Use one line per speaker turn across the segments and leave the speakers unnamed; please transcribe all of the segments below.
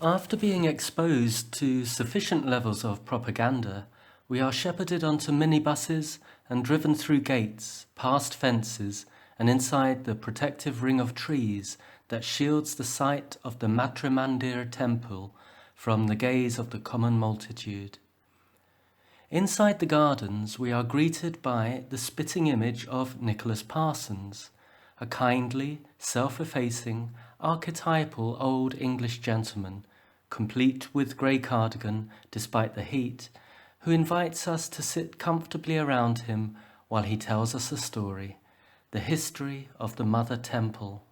After being exposed to sufficient levels of propaganda, we are shepherded onto minibuses and driven through gates, past fences, and inside the protective ring of trees that shields the site of the Matrimandir temple from the gaze of the common multitude. Inside the gardens, we are greeted by the spitting image of Nicholas Parsons, a kindly, self-effacing, archetypal old English gentleman, complete with grey cardigan despite the heat, who invites us to sit comfortably around him while he tells us a story, the history of the Mother Temple.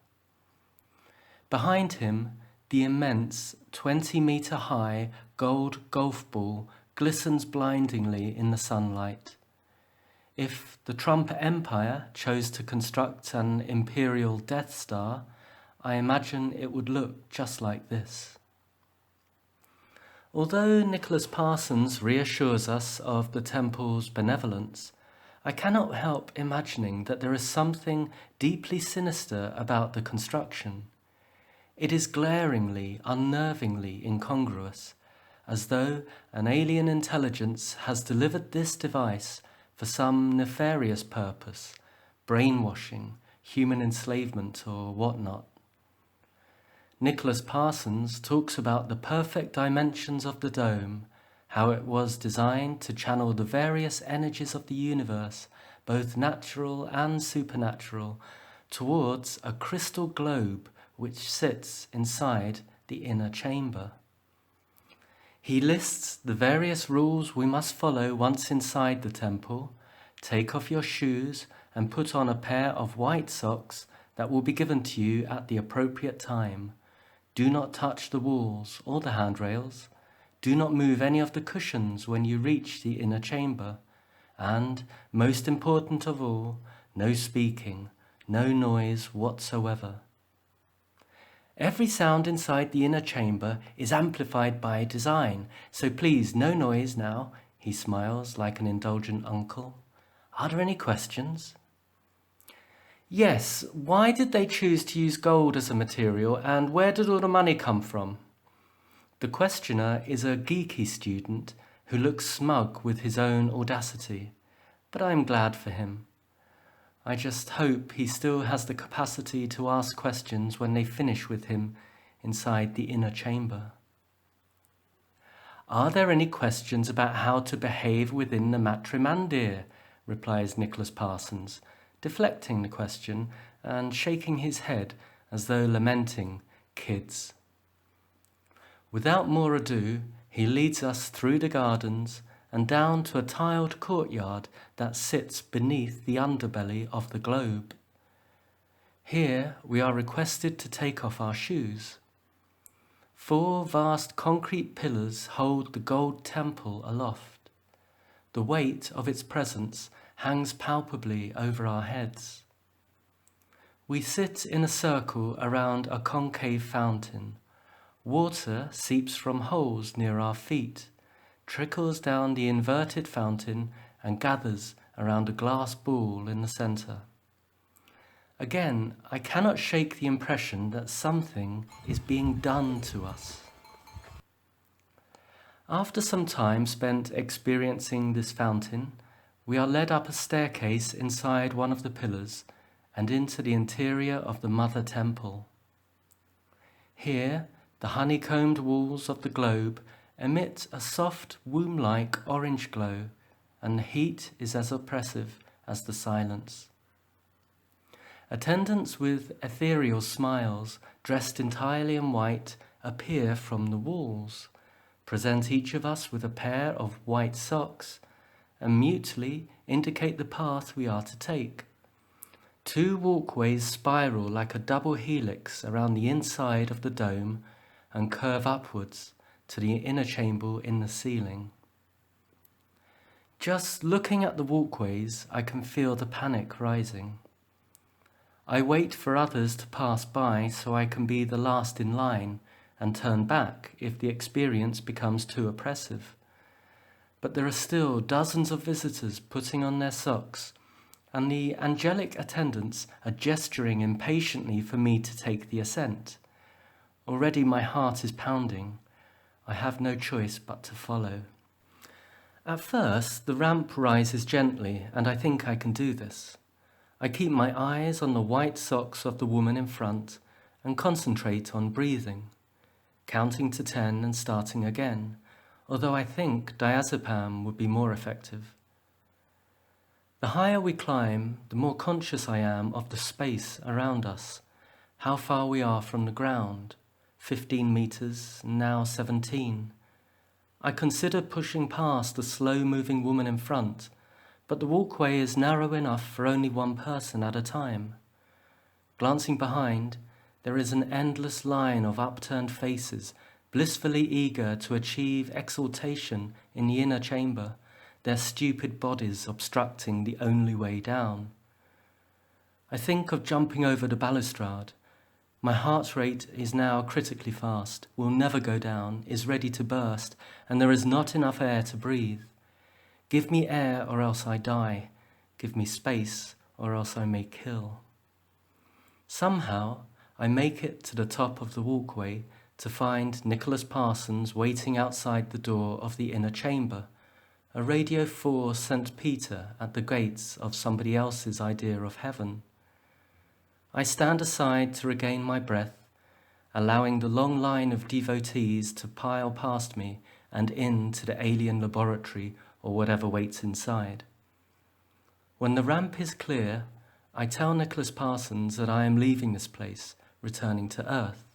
Behind him, the immense 20-metre-high gold golf ball glistens blindingly in the sunlight. If the Trump Empire chose to construct an imperial Death Star, I imagine it would look just like this. Although Nicholas Parsons reassures us of the temple's benevolence, I cannot help imagining that there is something deeply sinister about the construction. It is glaringly, unnervingly incongruous, as though an alien intelligence has delivered this device for some nefarious purpose, brainwashing, human enslavement, or whatnot. Nicholas Parsons talks about the perfect dimensions of the dome, how it was designed to channel the various energies of the universe, both natural and supernatural, towards a crystal globe which sits inside the inner chamber. He lists the various rules we must follow once inside the temple. Take off your shoes and put on a pair of white socks that will be given to you at the appropriate time. Do not touch the walls or the handrails. Do not move any of the cushions when you reach the inner chamber. And, most important of all, no speaking, no noise whatsoever. Every sound inside the inner chamber is amplified by design, so please, no noise now, he smiles like an indulgent uncle. Are there any questions? Yes, why did they choose to use gold as a material, and where did all the money come from? The questioner is a geeky student who looks smug with his own audacity, but I am glad for him. I just hope he still has the capacity to ask questions when they finish with him inside the inner chamber. Are there any questions about how to behave within the Matrimandir? Replies Nicholas Parsons, deflecting the question and shaking his head as though lamenting kids. Without more ado, he leads us through the gardens and down to a tiled courtyard that sits beneath the underbelly of the globe. Here we are requested to take off our shoes. 4 vast concrete pillars hold the gold temple aloft. The weight of its presence hangs palpably over our heads. We sit in a circle around a concave fountain. Water seeps from holes near our feet, trickles down the inverted fountain and gathers around a glass ball in the center. Again, I cannot shake the impression that something is being done to us. After some time spent experiencing this fountain, we are led up a staircase inside one of the pillars and into the interior of the Mother Temple. Here, the honeycombed walls of the globe emit a soft, womb-like orange glow, and the heat is as oppressive as the silence. Attendants with ethereal smiles, dressed entirely in white, appear from the walls, present each of us with a pair of white socks, and mutely indicate the path we are to take. 2 walkways spiral like a double helix around the inside of the dome and curve upwards to the inner chamber in the ceiling. Just looking at the walkways, I can feel the panic rising. I wait for others to pass by so I can be the last in line and turn back if the experience becomes too oppressive. But there are still dozens of visitors putting on their socks, and the angelic attendants are gesturing impatiently for me to take the ascent. Already my heart is pounding. I have no choice but to follow. At first, the ramp rises gently, and I think I can do this. I keep my eyes on the white socks of the woman in front and concentrate on breathing, counting to 10 and starting again, although I think diazepam would be more effective. The higher we climb, the more conscious I am of the space around us, how far we are from the ground, 15 meters, now 17. I consider pushing past the slow-moving woman in front, but the walkway is narrow enough for only one person at a time. Glancing behind, there is an endless line of upturned faces, blissfully eager to achieve exaltation in the inner chamber, their stupid bodies obstructing the only way down. I think of jumping over the balustrade. My heart rate is now critically fast, will never go down, is ready to burst, and there is not enough air to breathe. Give me air or else I die. Give me space or else I may kill. Somehow, I make it to the top of the walkway to find Nicholas Parsons waiting outside the door of the inner chamber, a Radio 4 St. Peter at the gates of somebody else's idea of heaven. I stand aside to regain my breath, allowing the long line of devotees to pile past me and into the alien laboratory or whatever waits inside. When the ramp is clear, I tell Nicholas Parsons that I am leaving this place, returning to Earth.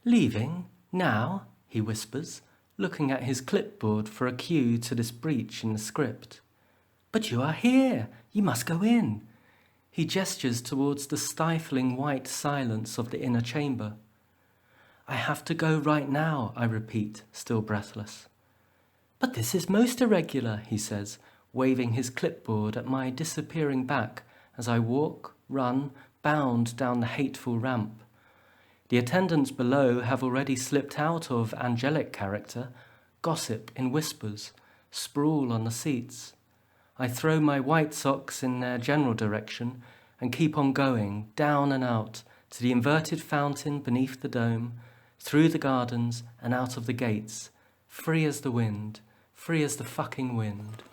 "Leaving? Now?" he whispers, looking at his clipboard for a cue to this breach in the script. "But you are here! You must go in!" He gestures towards the stifling white silence of the inner chamber. "I have to go right now," I repeat, still breathless. "But this is most irregular," he says, waving his clipboard at my disappearing back as I walk, run, bound down the hateful ramp. The attendants below have already slipped out of angelic character, gossip in whispers, sprawl on the seats. I throw my white socks in their general direction and keep on going, down and out, to the inverted fountain beneath the dome, through the gardens and out of the gates, free as the wind, free as the fucking wind.